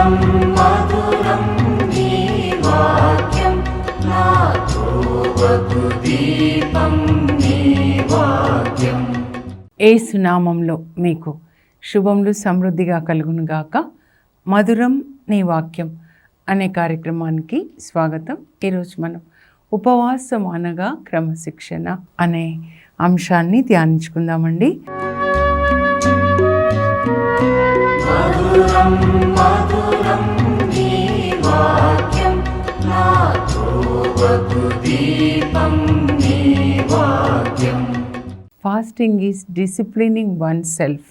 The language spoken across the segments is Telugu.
మధురం మధురం నీ వాక్యం నాతో వగు దీపం నీ వాక్యం. యేసు నామంలో మీకు శుభములు సమృద్ధిగా కలుగునుగాక. మధురం నీ వాక్యం అనే కార్యక్రమానికి స్వాగతం. ఈరోజు మనం ఉపవాసం అనగా క్రమశిక్షణ అనే అంశాన్ని ధ్యానించుకుందామండి. మధురం మధురం నీ వాక్యం నాతో వగు దీపం నీ వాక్యం. Fasting is disciplining oneself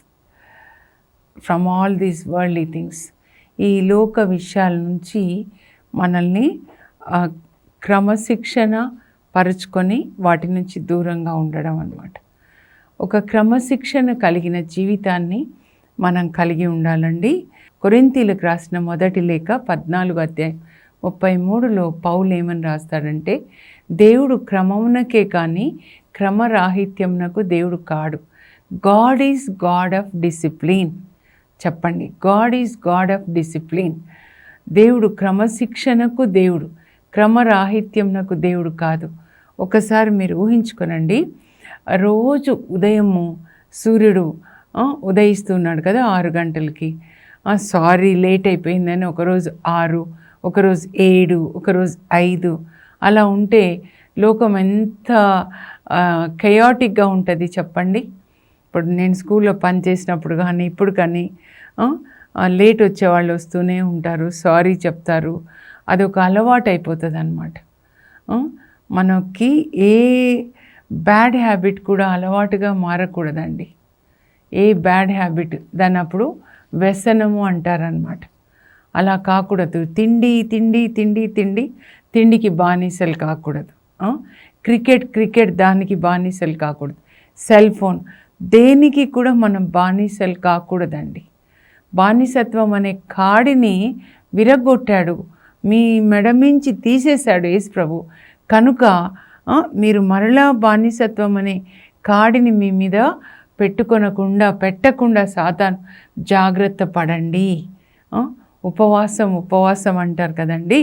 from all these worldly things. ఈ లోక విషయాల నుంచి మనల్ని క్రమశిక్షణ పరుచుకొని వాటి నుంచి దూరంగా ఉండడం అన్నమాట. ఒక క్రమశిక్షణ కలిగిన జీవితాన్ని మనం కలిగి ఉండాలండి. కొరింథీయులకు రాసిన మొదటి లేఖ 14:33 పౌలు ఏమని రాస్తాడంటే, దేవుడు క్రమమునకే కానీ క్రమరాహిత్యమునకు దేవుడు కాడు. God is God of discipline. చెప్పండి, God is God of discipline. దేవుడు క్రమశిక్షణకు దేవుడు, క్రమరాహిత్యమునకు దేవుడు కాదు. ఒకసారి మీరు ఊహించుకోనండి, రోజు ఉదయము సూర్యుడు ఉదయిస్తున్నాడు కదా 6 గంటలకి. సారీ లేట్ అయిపోయిందని ఒకరోజు 6, ఒకరోజు 7, ఒకరోజు 5 అలా ఉంటే లోకం ఎంత కయాటిక్గా ఉంటుంది చెప్పండి. ఇప్పుడు నేను స్కూల్లో పనిచేసినప్పుడు కానీ ఇప్పుడు కానీ లేట్ వచ్చేవాళ్ళు వస్తూనే ఉంటారు, సారీ చెప్తారు. అదొక అలవాటు అయిపోతుంది అన్నమాట. మనకి ఏ బ్యాడ్ హ్యాబిట్ కూడా అలవాటుగా మారకూడదండి. ఏ బ్యాడ్ హ్యాబిట్ దాన్ని అప్పుడు వ్యసనము అంటారనమాట. అలా కాకూడదు. తిండి తిండి తిండి తిండి తిండికి బానిసలు కాకూడదు. క్రికెట్ దానికి బానిసలు కాకూడదు. సెల్ ఫోన్ దేనికి కూడా మనం బానిసలు కాకూడదండి. బానిసత్వం అనే కాడిని విరగొట్టాడు, మీ మెడమించి తీసేశాడు యేసు ప్రభు. కనుక మీరు మరలా బానిసత్వం అనే కాడిని మీ మీద పెట్టకుండా సాతాను జాగ్రత్త పడండి. ఉపవాసం అంటారు కదండి.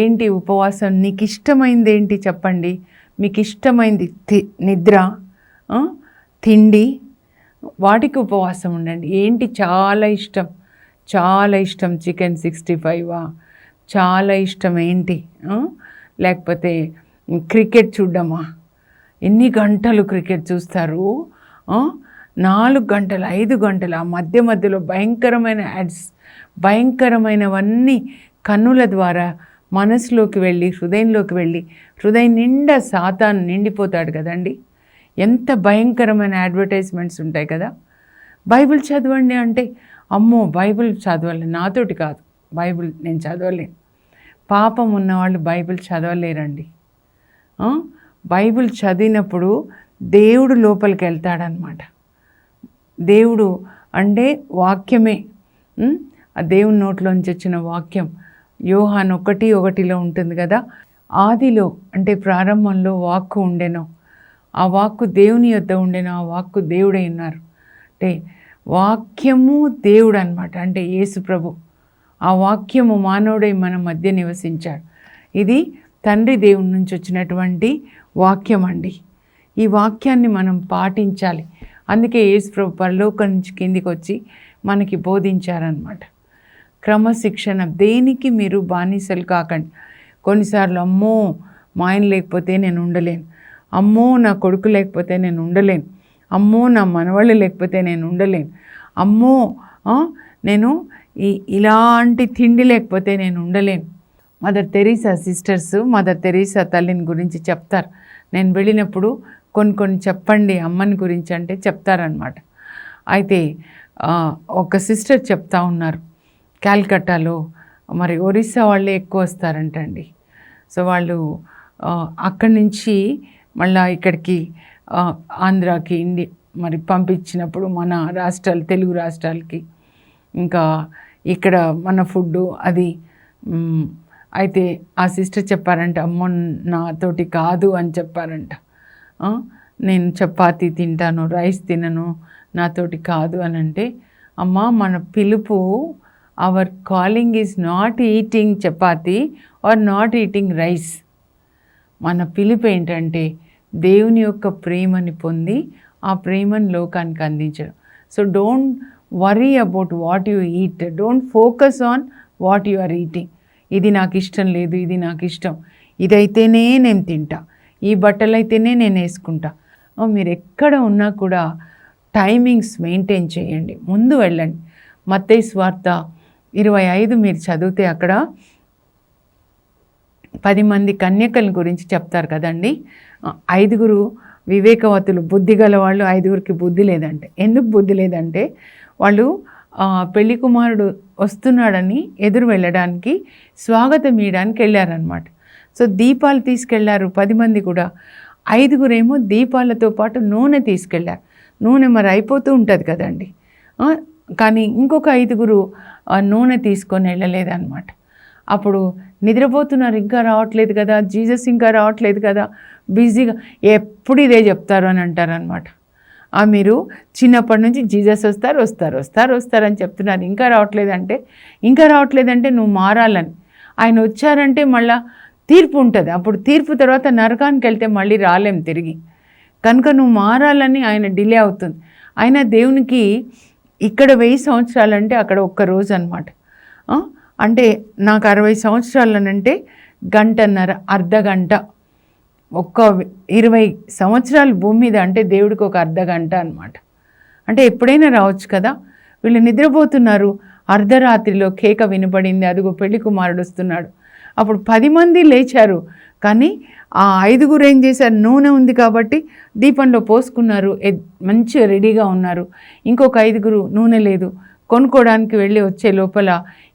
ఏంటి ఉపవాసం? నీకు ఇష్టమైంది ఏంటి చెప్పండి. మీకు ఇష్టమైంది నిద్ర, తిండి, వాటికి ఉపవాసం ఉండండి. ఏంటి చాలా ఇష్టం చికెన్ 65 చాలా ఇష్టం ఏంటి? లేకపోతే క్రికెట్ చూడమా? ఎన్ని గంటలు క్రికెట్ చూస్తారు? 4 గంటలు 5 గంటలు. ఆ మధ్యలో భయంకరమైన యాడ్స్, భయంకరమైనవన్నీ కన్నుల ద్వారా మనసులోకి వెళ్ళి హృదయం నిండా సాతాను నిండిపోతాడు కదండి. ఎంత భయంకరమైన అడ్వర్టైజ్మెంట్స్ ఉంటాయి కదా. బైబిల్ చదవండి అంటే, అమ్మో బైబిల్ చదవాలి, నాతోటి కాదు, బైబిల్ నేను చదవలేను. పాపం ఉన్నవాళ్ళు బైబిల్ చదవలేరండి. బైబిల్ చదివినప్పుడు దేవుడు లోపలికి వెళ్తాడనమాట. దేవుడు అంటే వాక్యమే. ఆ దేవుని నోట్లోంచి వచ్చిన వాక్యం యోహాను 1:1 ఉంటుంది కదా. ఆదిలో అంటే ప్రారంభంలో వాక్కు ఉండెను, ఆ వాక్కు దేవుని యొద్ద ఉండెను, ఆ వాక్కు దేవుడై ఉన్నారు. అంటే వాక్యము దేవుడు అనమాట, అంటే యేసు ప్రభు. ఆ వాక్యము మానవుడై మన మధ్య నివసించాడు. ఇది తండ్రి దేవుని నుంచి వచ్చినటువంటి వాక్యం అండి. ఈ వాక్యాన్ని మనం పాటించాలి. అందుకే యేసు ప్రభు పరలోకం నుంచి కిందికి వచ్చి మనకి బోధించారనమాట. క్రమశిక్షణ, దేనికి మీరు బానిసలు కాకండి. కొన్నిసార్లు అమ్మో మా ఆయన లేకపోతే నేను ఉండలేను, అమ్మో నా కొడుకు లేకపోతే నేను ఉండలేను, అమ్మో నా మనవాళ్ళు లేకపోతే నేను ఉండలేను, అమ్మో నేను ఇలాంటి తిండి లేకపోతే నేను ఉండలేను. Mother Teresa sisters mother Teresa తల్లిని గురించి చెప్తారు. నేను వెళ్ళినప్పుడు కొన్ని చెప్పండి అమ్మని గురించి అంటే చెప్తారనమాట. అయితే ఒక సిస్టర్ చెప్తా ఉన్నారు, క్యాల్కటాలో మరి ఒరిస్సా వాళ్ళే ఎక్కువ వస్తారంటండి. సో వాళ్ళు అక్కడి నుంచి మళ్ళీ ఇక్కడికి ఆంధ్రాకి మరి పంపించినప్పుడు మన రాష్ట్రాలు, తెలుగు రాష్ట్రాలకి, ఇంకా ఇక్కడ మన ఫుడ్డు అది. అయితే ఆ సిస్టర్ చెప్పారంట, అమ్మో నాతోటి కాదు అని చెప్పారంట. నేను చపాతీ తింటాను, రైస్ తినను, నాతోటి కాదు అని అంటే, అమ్మ మన పిలుపు our calling is not eating chapati or not eating rice. మన పిలుపు ఏంటంటే దేవుని యొక్క ప్రేమని పొంది ఆ ప్రేమను లోకానికి అందించడం. So don't worry about what you eat, don't focus on what you are eating. ఇది నాకు ఇష్టం లేదు, ఇది నాకు ఇష్టం, ఇదైతేనే నేను తింటా, ఈ బట్టలు అయితేనే నేను వేసుకుంటా. మీరు ఎక్కడ ఉన్నా కూడా టైమింగ్స్ మెయింటైన్ చేయండి, ముందు వెళ్ళండి. మత్తయి సువార్త 25 మీరు చదివితే అక్కడ 10 మంది కన్యకల గురించి చెప్తారు కదండి. 5 వివేకవతులు, బుద్ధి గల వాళ్ళు, 5కి బుద్ధి లేదంటే. ఎందుకు బుద్ధి లేదంటే వాళ్ళు పెళ్లి కుమారుడు వస్తున్నాడని ఎదురు వెళ్ళడానికి స్వాగతం ఇవ్వడానికి వెళ్ళారనమాట. సో దీపాలు తీసుకెళ్లారు 10 మంది కూడా. 5 దీపాలతో పాటు నూనె తీసుకెళ్లారు. నూనె మరి అయిపోతూ ఉంటుంది కదండి. కానీ ఇంకొక 5 నూనె తీసుకొని వెళ్ళలేదన్నమాట. అప్పుడు నిద్రపోతున్నారు, ఇంకా రావట్లేదు కదా, జీసస్ ఇంకా రావట్లేదు కదా, బిజీగా, ఎప్పుడు ఇదే చెప్తారు అని అంటారనమాట. మీరు చిన్నప్పటి నుంచి జీసస్ వస్తారని చెప్తున్నారు, ఇంకా రావట్లేదంటే నువ్వు మారాలని. ఆయన వచ్చారంటే మళ్ళీ తీర్పు ఉంటుంది. అప్పుడు తీర్పు తర్వాత నరకానికి వెళ్తే మళ్ళీ రాలేం తిరిగి. కనుక నువ్వు మారాలని ఆయన డిలే అవుతుంది. అయినా దేవునికి ఇక్కడ 1000 సంవత్సరాలంటే అక్కడ ఒక్క రోజు అనమాట. అంటే నాకు 60 సంవత్సరాలనంటే గంటన్నర, అర్ధ గంట. ఒక్క 20 సంవత్సరాలు భూమి మీద అంటే దేవుడికి ఒక అర్ధ గంట అనమాట. అంటే ఎప్పుడైనా రావచ్చు కదా. వీళ్ళు నిద్రపోతున్నారు. అర్ధరాత్రిలో కేక వినపడింది, అదిగో పెళ్లి కుమారుడు వస్తున్నాడు. అప్పుడు 10 మంది లేచారు. కానీ ఆ 5 ఏం చేశారు, నూనె ఉంది కాబట్టి దీపంలో పోసుకున్నారు, మంచిగా రెడీగా ఉన్నారు. ఇంకొక 5 నూనె లేదు, కొనుక్కోవడానికి వెళ్ళి వచ్చే లోపల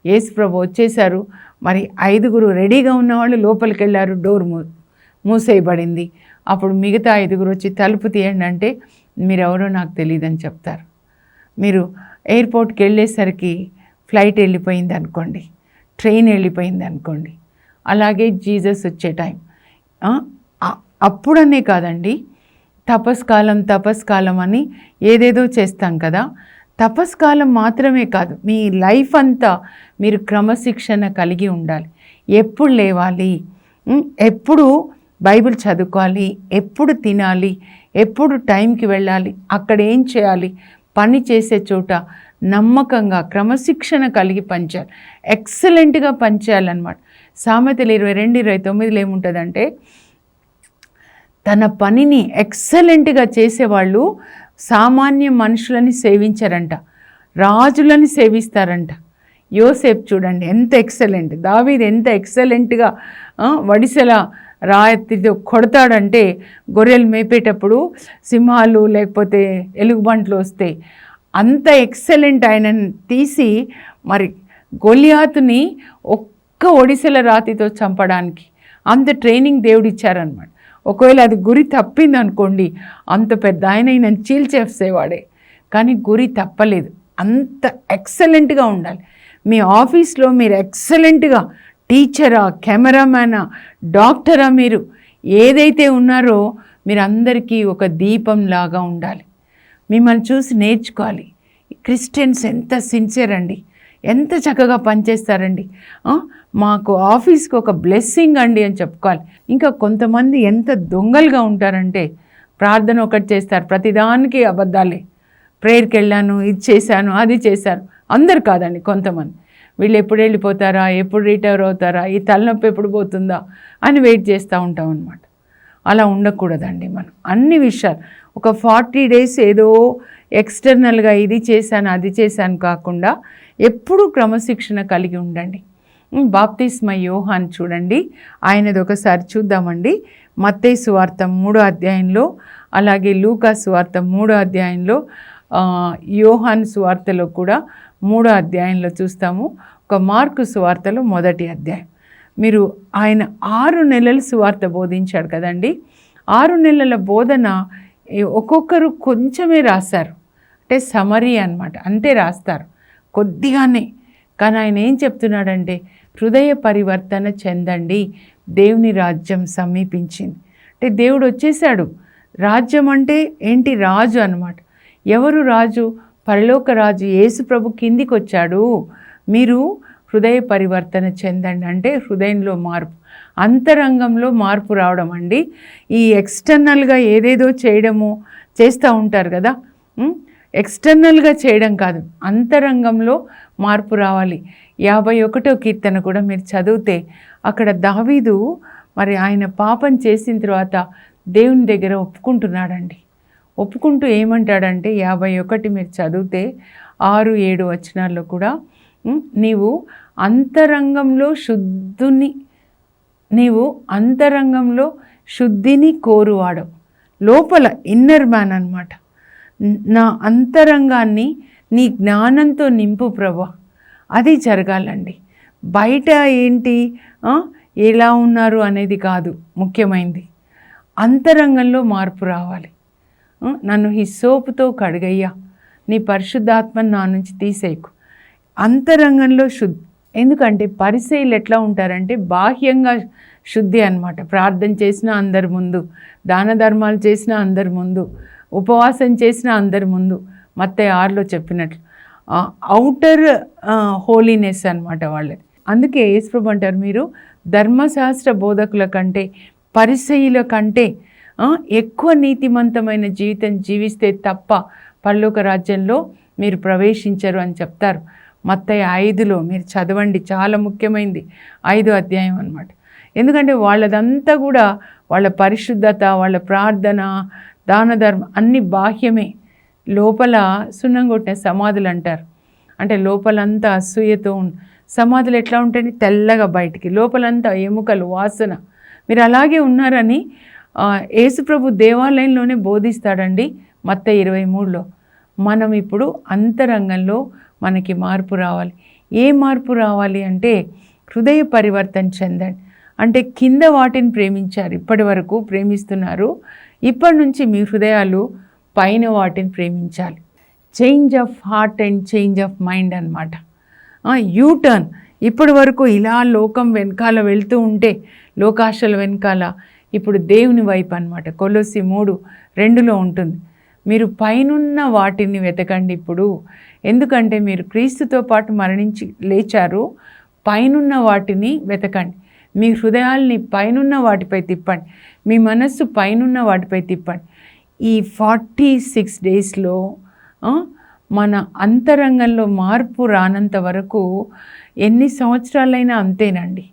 యేసుప్రభు వచ్చేశారు. మరి 5 రెడీగా ఉన్నవాళ్ళు లోపలికి వెళ్ళారు, డోర్ మూసేయబడింది. అప్పుడు మిగతా 5 వచ్చి తలుపు తీయండి అంటే మీరెవరో నాకు తెలియదని చెప్తారు. మీరు ఎయిర్పోర్ట్కి వెళ్ళేసరికి ఫ్లైట్ వెళ్ళిపోయింది అనుకోండి, ట్రైన్ వెళ్ళిపోయింది అనుకోండి. అలాగే జీసస్ వచ్చే టైం అప్పుడనే కాదండి, తపస్కాలం అని ఏదేదో చేస్తాం కదా. తపస్కాలం మాత్రమే కాదు, మీ లైఫ్ అంతా మీరు క్రమశిక్షణ కలిగి ఉండాలి. ఎప్పుడు లేవాలి, ఎప్పుడు బైబిల్ చదువుకోవాలి, ఎప్పుడు తినాలి, ఎప్పుడు టైంకి వెళ్ళాలి, అక్కడ ఏం చేయాలి, పని చేసే చోట నమ్మకంగా క్రమశిక్షణ కలిగి పనిచేయాలి, ఎక్సలెంట్గా పనిచేయాలన్నమాట. సామెతలు 22:29 ఏముంటుందంటే, తన పనిని ఎక్సలెంట్గా చేసేవాళ్ళు సామాన్య మనుషులని సేవించారంట, రాజులని సేవిస్తారంట. యోసేపు చూడండి ఎంత ఎక్సలెంట్, దావీదు ఎంత ఎక్సలెంట్గా వడిసెల రాయతితో కొడతాడంటే, గొర్రెలు మేపేటప్పుడు సింహాలు లేకపోతే ఎలుగుబంట్లు వస్తాయి, అంత ఎక్సలెంట్ ఆయనను తీసి మరి గొలియాతుని ఒక్క ఒడిసెల రాతితో చంపడానికి అంత ట్రైనింగ్ దేవుడు ఇచ్చారనమాట. ఒకవేళ అది గురి తప్పింది అనుకోండి, అంత పెద్ద ఆయన చీల్చేసేవాడే. కానీ గురి తప్పలేదు, అంత ఎక్సలెంట్గా ఉండాలి. మీ ఆఫీస్లో మీరు ఎక్సలెంట్గా టీచరా, కెమెరామ్యానా, డాక్టరా, మీరు ఏదైతే ఉన్నారో మీరు అందరికీ ఒక దీపంలాగా ఉండాలి. మిమ్మల్ని చూసి నేర్చుకోవాలి. క్రిస్టియన్స్ ఎంత సిన్సియర్ అండి, ఎంత చక్కగా పనిచేస్తారండి, మాకు ఆఫీస్కి ఒక బ్లెస్సింగ్ అండి అని చెప్పుకోవాలి. ఇంకా కొంతమంది ఎంత దొంగలుగా ఉంటారంటే, ప్రార్థన ఒకటి చేస్తారు, ప్రతిదానికి అబద్ధాలే. ప్రేయర్కి వెళ్ళాను, ఇది చేశాను, అది చేశాను. అందరు కాదండి, కొంతమంది. వీళ్ళు ఎప్పుడు వెళ్ళిపోతారా, ఎప్పుడు రిటైర్ అవుతారా, ఈ తలనొప్పి ఎప్పుడు పోతుందా అని వెయిట్ చేస్తూ ఉంటాం అన్నమాట. అలా ఉండకూడదండి. మనం అన్ని విషయాలు ఒక 40 days ఏదో ఎక్స్టర్నల్గా ఇది చేశాను అది చేశాను కాకుండా ఎప్పుడూ క్రమశిక్షణ కలిగి ఉండండి. బాప్తిస్మ యోహాన్ చూడండి, ఆయనది ఒకసారి చూద్దామండి. మత్తయి సువార్త 3వ అధ్యాయంలో, అలాగే లూకా సువార్త 3వ అధ్యాయంలో, యోహాన్ సువార్తలో కూడా 3వ అధ్యాయంలో చూస్తాము. ఒక మార్కు సువార్తలో 1వ అధ్యాయం. మీరు ఆయన 6 నెలలు సువార్త బోధించాడు కదండి. 6 నెలల బోధన ఒక్కొక్కరు కొంచెమే రాశారు, అంటే సమరీ అన్నమాట, అంతే రాస్తారు కొద్దిగానే. కానీ ఆయన ఏం చెప్తున్నాడంటే, హృదయ పరివర్తన చెందండి, దేవుని రాజ్యం సమీపించింది. అంటే దేవుడు వచ్చేసాడు. రాజ్యం అంటే ఏంటి, రాజు అన్నమాట. ఎవరు రాజు? పరలోక రాజు యేసు ప్రభు కిందికి వచ్చాడు. మీరు హృదయ పరివర్తన చెందండి. అంటే హృదయంలో మార్పు, అంతరంగంలో మార్పు రావడం అండి. ఈ ఎక్స్టర్నల్గా ఏదేదో చేయడము చేస్తూ ఉంటారు కదా, ఎక్స్టర్నల్గా చేయడం కాదు, అంతరంగంలో మార్పు రావాలి. 51వ కీర్తన కూడా మీరు చదివితే అక్కడ దావీదు మరి ఆయన పాపం చేసిన తర్వాత దేవుని దగ్గర ఒప్పుకుంటున్నాడండి. ఒప్పుకుంటూ ఏమంటాడంటే 51 మీరు చదివితే 6-7 వచనాల్లో కూడా నీవు అంతరంగంలో శుద్ధిని కోరువాడవు. లోపల ఇన్నర్ మ్యాన్ అన్నమాట. నా అంతరంగాన్ని నీ జ్ఞానంతో నింపు ప్రభా. అది జరగాలండి. బయట ఏంటి ఎలా ఉన్నారు అనేది కాదు ముఖ్యమైనది, అంతరంగంలో మార్పు రావాలి. నన్ను హిస్సోపుతో కడుగయ్యా, నీ పరిశుద్ధాత్మను నా నుంచి తీసేయకు. అంతరంగంలో శుద్ధి. ఎందుకంటే పరిసయ్యులు ఎట్లా ఉంటారంటే బాహ్యంగా శుద్ధి అన్నమాట. ప్రార్థన చేసినా అందరి ముందు, దాన ధర్మాలు చేసినా అందరి ముందు, ఉపవాసం చేసినా అందరి ముందు, మత్తయి 6లో చెప్పినట్లు ఔటర్ హోలీనెస్ అన్నమాట వాళ్ళది. అందుకే యేసుప్రభు అంటారు, మీరు ధర్మశాస్త్ర బోధకుల కంటే పరిసయ్యుల కంటే ఎక్కువ నీతిమంతమైన జీవితం జీవిస్తే తప్ప పరలోక రాజ్యంలో మీరు ప్రవేశించరు అని చెప్తారు. మత్తయి 5లో మీరు చదవండి, చాలా ముఖ్యమైనది 5వ అధ్యాయం అన్నమాట. ఎందుకంటే వాళ్ళదంతా కూడా వాళ్ళ పరిశుద్ధత, వాళ్ళ ప్రార్థన, దాన ధర్మం అన్నీ బాహ్యమే. లోపల సున్నం కొట్టిన సమాధులు అంటారు. అంటే లోపలంతా అసూయతో సమాధులు ఎట్లా ఉంటాయి, తెల్లగా బయటికి, లోపలంతా ఎముకలు, వాసన. మీరు అలాగే ఉన్నారని యేసుప్రభు దేవాలయంలోనే బోధిస్తాడండి మత్తయి 23లో. మనం ఇప్పుడు అంతరంగంలో మనకి మార్పు రావాలి. ఏ మార్పు రావాలి అంటే హృదయ పరివర్తన చెందండి. అంటే కింద వాటిని ప్రేమించారు, ఇప్పటి వరకు ప్రేమిస్తున్నారు, ఇప్పటి నుంచి మీ హృదయాలు పైన వాటిని ప్రేమించాలి. Change of heart and change of mind అన్నమాట. యూటర్న్. ఇప్పటి వరకు ఇలా లోకం వెనకాల వెళ్తూ ఉంటే, లోకాశల వెనకాల, ఇప్పుడు దేవుని వైపు అన్నమాట. కొలొస్సీ 3:2లో ఉంటుంది. మీరు పైనున్న వాటిని వెతకండి ఇప్పుడు. ఎందుకంటే మీరు క్రీస్తుతో పాటు మరణించి లేచారు. పైనున్న వాటిని వెతకండి. మీ హృదయాల్ని పైనున్న వాటిపై తిప్పండి. మీ మనస్సు పైనున్న వాటిపై తిప్పండి. ఈ 46 డేస్లో మన అంతరంగంలో మార్పు రానంత వరకు ఎన్ని సంవత్సరాలైనా అంతేనండి.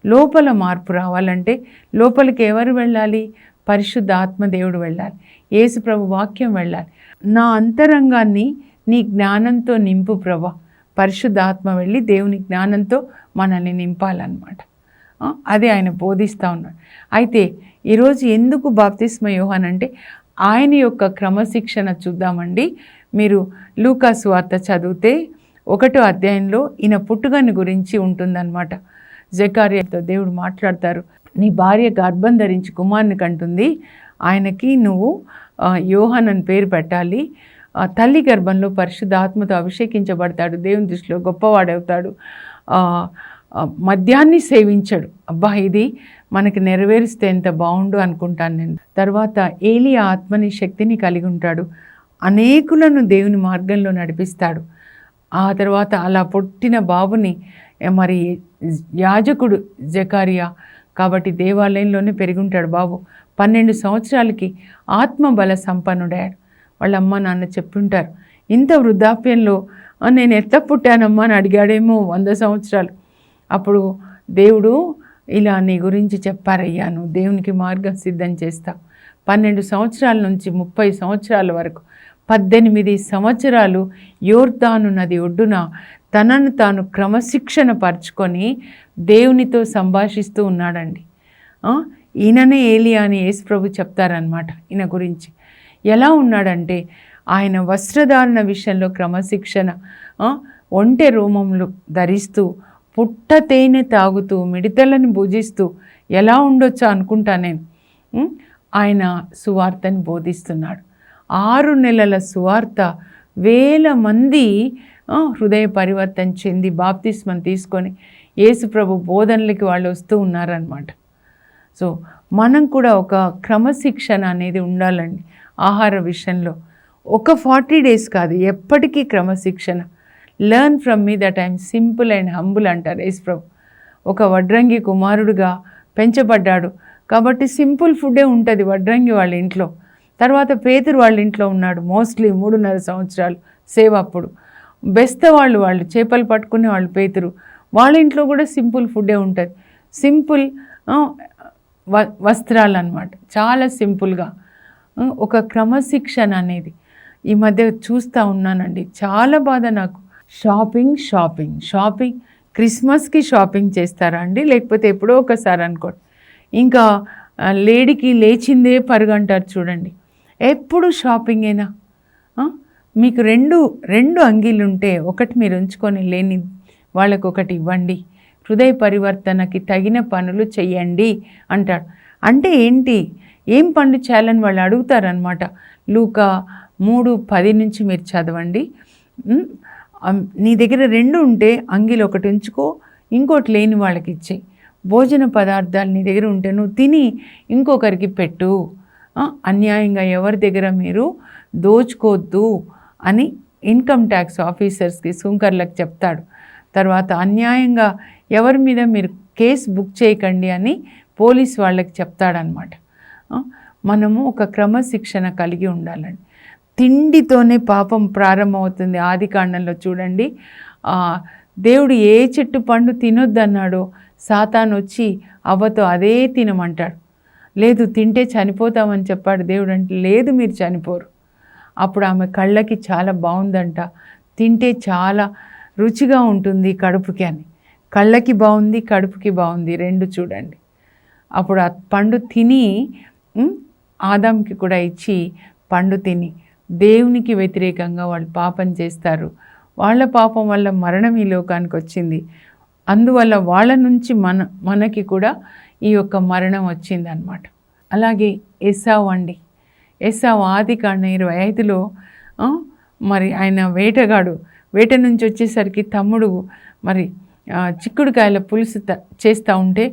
లోపల మార్పు రావాలంటే లోపలికి ఎవరు వెళ్ళాలి? పరిశుద్ధ ఆత్మదేవుడు వెళ్ళాలి, యేసు ప్రభు వాక్యం వెళ్ళాలి. నా అంతరంగాన్ని నీ జ్ఞానంతో నింపు ప్రభా. పరిశుద్ధ ఆత్మ వెళ్ళి దేవుని జ్ఞానంతో మనల్ని నింపాలన్నమాట. అదే ఆయన బోధిస్తూ ఉన్నాడు. అయితే ఈరోజు ఎందుకు బాప్తిస్మ యోహాన్ అంటే ఆయన యొక్క క్రమశిక్షణ చూద్దామండి. మీరు లూకా సువార్త చదివితే 1వ అధ్యాయంలో ఈయన పుట్టుకని గురించి ఉంటుందన్నమాట. జకర్యాతో దేవుడు మాట్లాడతారు, నీ భార్య గర్భం ధరించి కుమారుని కంటుంది, ఆయనకి నువ్వు యోహాన్ అని పేరు పెట్టాలి. తల్లి గర్భంలో పరిశుద్ధాత్మతో అభిషేకించబడతాడు, దేవుని దృష్టిలో గొప్పవాడవుతాడు, మద్యాన్ని సేవించడు. అబ్బా, ఇది మనకి నెరవేరిస్తే ఎంత బాగుండు అనుకుంటాను నేను. తర్వాత ఏలియా ఆత్మని శక్తిని కలిగి ఉంటాడు, అనేకులను దేవుని మార్గంలో నడిపిస్తాడు. ఆ తర్వాత అలా పుట్టిన బాబుని మరి యాజకుడు జకర్యా కాబట్టి దేవాలయంలోనే పెరుగుంటాడు బాబు. 12 సంవత్సరాలకి ఆత్మబల సంపన్నుడాడు. వాళ్ళ అమ్మ నాన్న చెప్పుంటారు, ఇంత వృద్ధాప్యంలో నేను ఎట్లా పుట్టానమ్మా అని అడిగాడేమో 100 సంవత్సరాలు. అప్పుడు దేవుడు ఇలా నీ గురించి చెప్పారయ్యా, నువ్వు దేవునికి మార్గం సిద్ధం చేస్తావు. 12 సంవత్సరాల నుంచి 30 సంవత్సరాల వరకు 18 సంవత్సరాలు యోర్దాను నది ఒడ్డున తనను తాను క్రమశిక్షణ పరుచుకొని దేవునితో సంభాషిస్తూ ఉన్నాడండి. ఈయననే ఏలియా అని యేసు ప్రభు చెప్తారనమాట. ఈయన గురించి ఎలా ఉన్నాడంటే ఆయన వస్త్రధారణ విషయంలో క్రమశిక్షణ, ఒంటె రోమములు ధరిస్తూ, పుట్ట తేనె తాగుతూ, మిడతలను భుజిస్తూ ఎలా ఉండొచ్చో అనుకుంటా నేను. ఆయన సువార్తని బోధిస్తున్నాడు. 6 నెలల సువార్త, 1000 మంది హృదయ పరివర్తన చెంది బాప్తిస్మం తీసుకొని యేసుప్రభు బోధనలకి వాళ్ళు వస్తూ ఉన్నారనమాట. సో మనం కూడా ఒక క్రమశిక్షణ అనేది ఉండాలండి ఆహార విషయంలో. ఒక 40 డేస్ కాదు, ఎప్పటికీ క్రమశిక్షణ. Learn from me that I'm simple and humble అంటారు యేసుప్రభు. ఒక వడ్రంగి కుమారుడుగా పెంచబడ్డాడు కాబట్టి సింపుల్ ఫుడ్డే ఉంటుంది వడ్రంగి వాళ్ళ ఇంట్లో. తర్వాత పేతురు వాళ్ళ ఇంట్లో ఉన్నాడు మోస్ట్లీ 3.5 సంవత్సరాలు సేవ. అప్పుడు బెస్త వాళ్ళు చేపలు పట్టుకునే వాళ్ళు పేతురు వాళ్ళ ఇంట్లో కూడా సింపుల్ ఫుడ్డే ఉంటుంది. సింపుల్ వస్త్రాలు అన్నమాట, చాలా సింపుల్గా. ఒక క్రమశిక్షణ అనేది ఈ మధ్య చూస్తూ ఉన్నానండి, చాలా బాధ నాకు. షాపింగ్ క్రిస్మస్కి షాపింగ్ చేస్తారా అండి, లేకపోతే ఎప్పుడో ఒకసారి అనుకోండి. ఇంకా లేడీకి లేచిందే పరుగంటారు చూడండి, ఎప్పుడు షాపింగేనా? మీకు రెండు అంగీలు ఉంటే ఒకటి మీరు ఉంచుకొని లేని వాళ్ళకు ఒకటి ఇవ్వండి, హృదయ పరివర్తనకి తగిన పనులు చెయ్యండి అంటాడు. అంటే ఏంటి, ఏం పనులు చేయాలని వాళ్ళు అడుగుతారనమాట. లూకా 3:10 నుంచి మీరు చదవండి. నీ దగ్గర 2 ఉంటే అంగీలు ఒకటి ఉంచుకో, ఇంకోటి లేని వాళ్ళకి ఇచ్చేయి. భోజన పదార్థాలు నీ దగ్గర ఉంటే నువ్వు తిని ఇంకొకరికి పెట్టు. అన్యాయంగా ఎవరి దగ్గర మీరు దోచుకోవద్దు అని ఇన్కమ్ ట్యాక్స్ ఆఫీసర్స్కి, సుంకర్లకు చెప్తాడు. తర్వాత అన్యాయంగా ఎవరి మీద మీరు కేసు బుక్ చేయకండి అని పోలీస్ వాళ్ళకి చెప్తాడనమాట. మనము ఒక క్రమశిక్షణ కలిగి ఉండాలండి. తిండితోనే పాపం ప్రారంభమవుతుంది. ఆదికాండంలో చూడండి, దేవుడు ఏ చెట్టు పండు తినొద్దన్నాడో సాతాను వచ్చి అవ్వతో అదే తినమంటాడు. లేదు తింటే చనిపోతామని చెప్పాడు దేవుడు. అంటే లేదు మీరు చనిపోరు. అప్పుడు ఆమె కళ్ళకి చాలా బాగుందంట, తింటే చాలా రుచిగా ఉంటుంది కడుపుకి అని. కళ్ళకి బాగుంది, కడుపుకి బాగుంది, 2 చూడండి. అప్పుడు ఆ పండు తిని ఆదాంకి కూడా ఇచ్చి పండు తిని దేవునికి వ్యతిరేకంగా వాళ్ళు పాపం చేస్తారు. వాళ్ళ పాపం వల్ల మరణం ఈ లోకానికి వచ్చింది. అందువల్ల వాళ్ళ నుంచి మనకి కూడా ఈ యొక్క మరణం వచ్చింది అన్నమాట. అలాగే ఏసావు అండి, ఏసావు ఆదికాండం 25లో మరి ఆయన వేట నుంచి వచ్చేసరికి తమ్ముడు మరి చిక్కుడుకాయల పులుసు చేస్తూ ఉంటే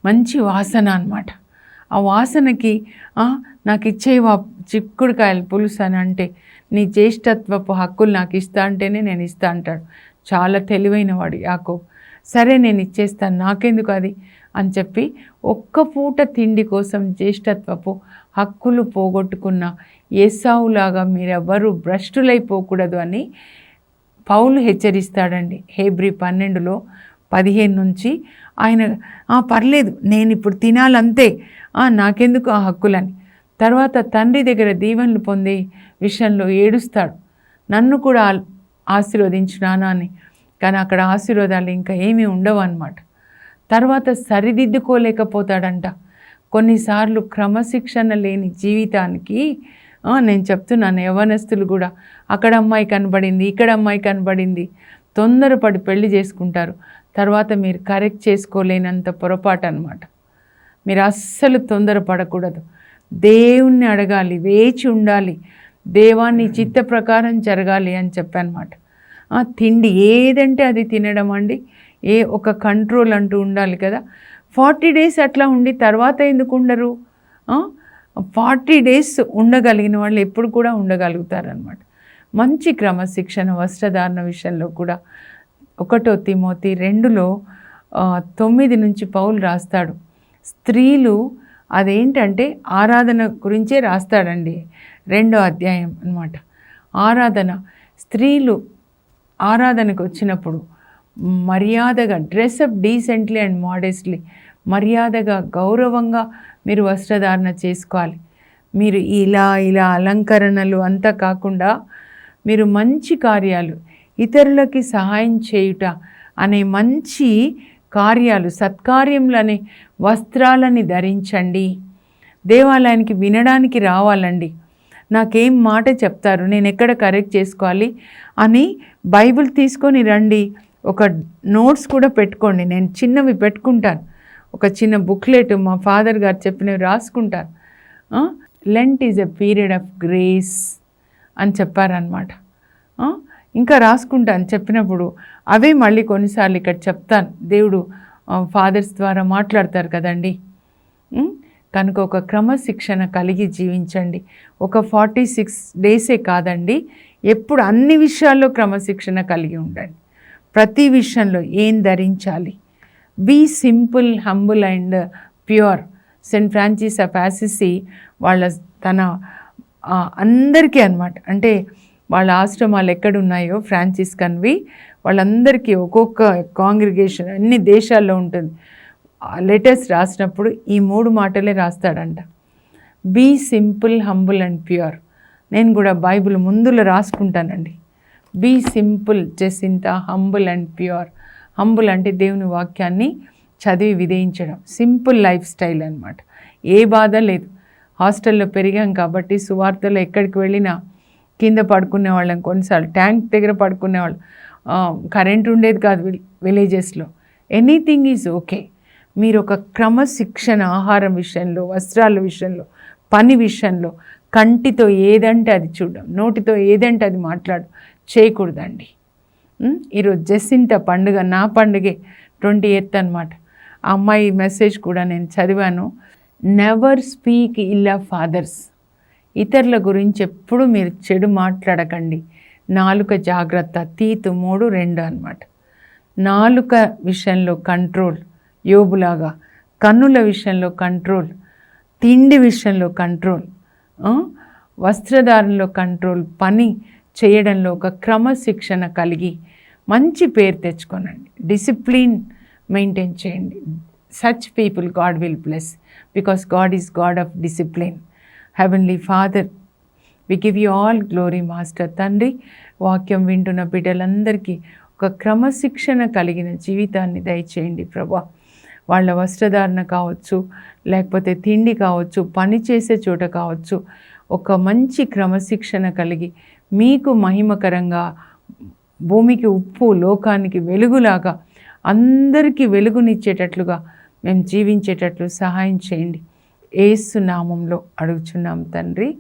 మంచి వాసన అన్నమాట. ఆ వాసనకి నాకు ఇచ్చేవా చిక్కుడుకాయల పులుసు అని అంటే, నీ జ్యేష్ఠత్వపు హక్కులు నాకు ఇస్తా అంటేనే నేను ఇస్తా అంటాడు. చాలా తెలివైన వాడు యాకోబు. సరే నేను ఇచ్చేస్తాను, నాకెందుకు అది అని చెప్పి ఒక్క పూట తిండి కోసం జ్యేష్ఠత్వపు హక్కులు పోగొట్టుకున్న ఏసావులాగా మీరెవ్వరూ భ్రష్టులైపోకూడదు అని పౌలు హెచ్చరిస్తాడండి. హెబ్రీ 12:15 నుంచి ఆయన పర్లేదు నేను ఇప్పుడు తినాలంతే, నాకెందుకు ఆ హక్కులని. తర్వాత తండ్రి దగ్గర దీవెనలు పొందే విషయంలో ఏడుస్తాడు, నన్ను కూడా ఆశీర్వదించు నాన్న అని. కానీ అక్కడ ఆశీర్వాదాలు ఇంకా ఏమీ ఉండవు అన్నమాట. తర్వాత సరిదిద్దుకోలేకపోతాడంట. కొన్నిసార్లు క్రమశిక్షణ లేని జీవితానికి నేను చెప్తున్నాను, యవ్వనస్తులు కూడా అక్కడ అమ్మాయి కనబడింది, ఇక్కడ అమ్మాయి కనబడింది, తొందరపడి పెళ్లి చేసుకుంటారు. తర్వాత మీరు కరెక్ట్ చేసుకోలేనంత పొరపాటు అన్నమాట. మీరు అస్సలు తొందరపడకూడదు. దేవుణ్ణి అడగాలి, వేచి ఉండాలి, దేవాన్ని చిత్త ప్రకారం జరగాలి అని చెప్పానమాట. తిండి ఏదంటే అది తినడం అండి, ఒక కంట్రోల్ అంటూ ఉండాలి కదా. 40 days అట్లా ఉండి తర్వాత ఎందుకు ఉండరు? 40 days ఉండగలిగిన వాళ్ళు ఎప్పుడు కూడా ఉండగలుగుతారనమాట. మంచి క్రమశిక్షణ వస్త్రధారణ విషయంలో కూడా 1 తిమోతి 2:9 నుంచి పౌలు రాస్తాడు. స్త్రీలు అదేంటంటే ఆరాధన గురించే రాస్తాడండి, 2వ అధ్యాయం అన్నమాట. ఆరాధన, స్త్రీలు ఆరాధనకు వచ్చినప్పుడు మర్యాదగా డ్రెస్అప్ డీసెంట్లీ అండ్ మోడెస్ట్లీ, మర్యాదగా గౌరవంగా మీరు వస్త్రధారణ చేసుకోవాలి. మీరు ఇలా అలంకరణలు అంతా కాకుండా మీరు మంచి కార్యాలు, ఇతరులకి సహాయం చేయుట అనే మంచి కార్యాలు, సత్కార్యములు అనే వస్త్రాలని ధరించండి. దేవాలయానికి వినడానికి రావాలండి. నాకేం మాట చెప్తారు, నేను ఎక్కడ కరెక్ట్ చేసుకోవాలి అని బైబిల్ తీసుకొని రండి. ఒక నోట్స్ కూడా పెట్టుకోండి. నేను చిన్నవి పెట్టుకుంటాను, ఒక చిన్న బుక్లెట్ మా ఫాదర్ గారు చెప్పినవి రాసుకుంటాను. Lent is a period of grace అని చెప్పారనమాట. ఇంకా రాసుకుంటాను చెప్పినప్పుడు అవే మళ్ళీ కొన్నిసార్లు ఇక్కడ చెప్తాను. దేవుడు ఫాదర్స్ ద్వారా మాట్లాడతారు కదండి. కనుక ఒక క్రమశిక్షణ కలిగి జీవించండి. ఒక 46 డేసే కాదండి, ఎప్పుడు అన్ని విషయాల్లో క్రమశిక్షణ కలిగి ఉండండి. ప్రతి విషయంలో ఏం ధరించాలి, be simple, humble and pure. Saint Francis of Assisi తన అందరికీ అన్నమాట, అంటే వాళ్ళ ఆశ్రమాలు ఎక్కడున్నాయో ఫ్రాన్సిస్కన్వి వాళ్ళందరికీ ఒక్కొక్క కాంగ్రిగేషన్ అన్ని దేశాల్లో ఉంటుంది. లెటర్స్ రాసినప్పుడు ఈ 3 మాటలే రాస్తాడంట, be simple, humble and pure. నేను కూడా బైబిల్ ముందులో రాసుకుంటానండి. Be simple Jacinta, humble and pure. Humble అంటే దేవుని వాక్యాన్ని చదివి విధేయించడం, సింపుల్ లైఫ్ స్టైల్ అనమాట. ఏ బాధ లేదు. హాస్టల్లో పెరిగాం కాబట్టి సువార్తలో ఎక్కడికి వెళ్ళినా కింద పడుకునే వాళ్ళం, కొన్నిసార్లు ట్యాంక్ దగ్గర పడుకునేవాళ్ళం. కరెంట్ ఉండేది కాదు విలేజెస్లో. Anything is okay. మీరు ఒక క్రమశిక్షణ, ఆహారం విషయంలో, వస్త్రాల విషయంలో, పని విషయంలో కంటితో ఏదంటే అది చూడడం, నోటితో ఏదంటే అది మాట్లాడడం చేయకూడదండి. ఈరోజు జెసింతా పండుగ, నా పండుగే 28th అనమాట. ఆ అమ్మాయి మెసేజ్ కూడా నేను చదివాను. Never speak ill of others. ఇతరుల గురించి ఎప్పుడు మీరు చెడు మాట్లాడకండి. నాలుక జాగ్రత్త, తీతు 3:2 అనమాట. నాలుక విషయంలో కంట్రోల్ యోబులాగా, కన్నుల విషయంలో కంట్రోల్, తిండి విషయంలో కంట్రోల్, వస్త్రధారణలో కంట్రోల్, పని చేయడంలో ఒక క్రమశిక్షణ కలిగి మంచి పేరు తెచ్చుకోనండి. డిసిప్లిన్ మెయింటైన్ చేయండి. Such people God will bless, because God is God of discipline. Heavenly Father, we give you all glory master. తండ్రి, వాక్యం వింటున్న బిడ్డలందరికీ ఒక క్రమశిక్షణ కలిగిన జీవితాన్ని దయచేయండి ప్రభా. వాళ్ళ వస్త్రధారణ కావచ్చు, లేకపోతే తిండి కావచ్చు, పని చేసే చోట కావచ్చు, ఒక మంచి క్రమశిక్షణ కలిగి మీకు మహిమకరంగా, భూమికి ఉప్పు, లోకానికి వెలుగులాగా, అందరికీ వెలుగునిచ్చేటట్లుగా మేము జీవించేటట్లు సహాయం చేయండి. యేసు నామంలో అడుగుచున్నాం తండ్రి,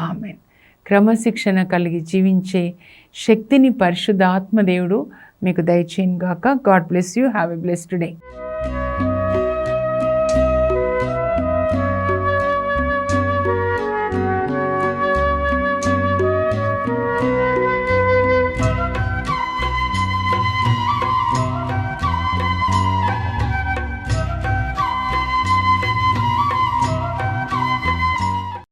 ఆమెన్. క్రమశిక్షణ కలిగి జీవించే శక్తిని పరిశుద్ధ ఆత్మదేవుడు మీకు దయచేయను గాక. God bless you. Have a blessed day.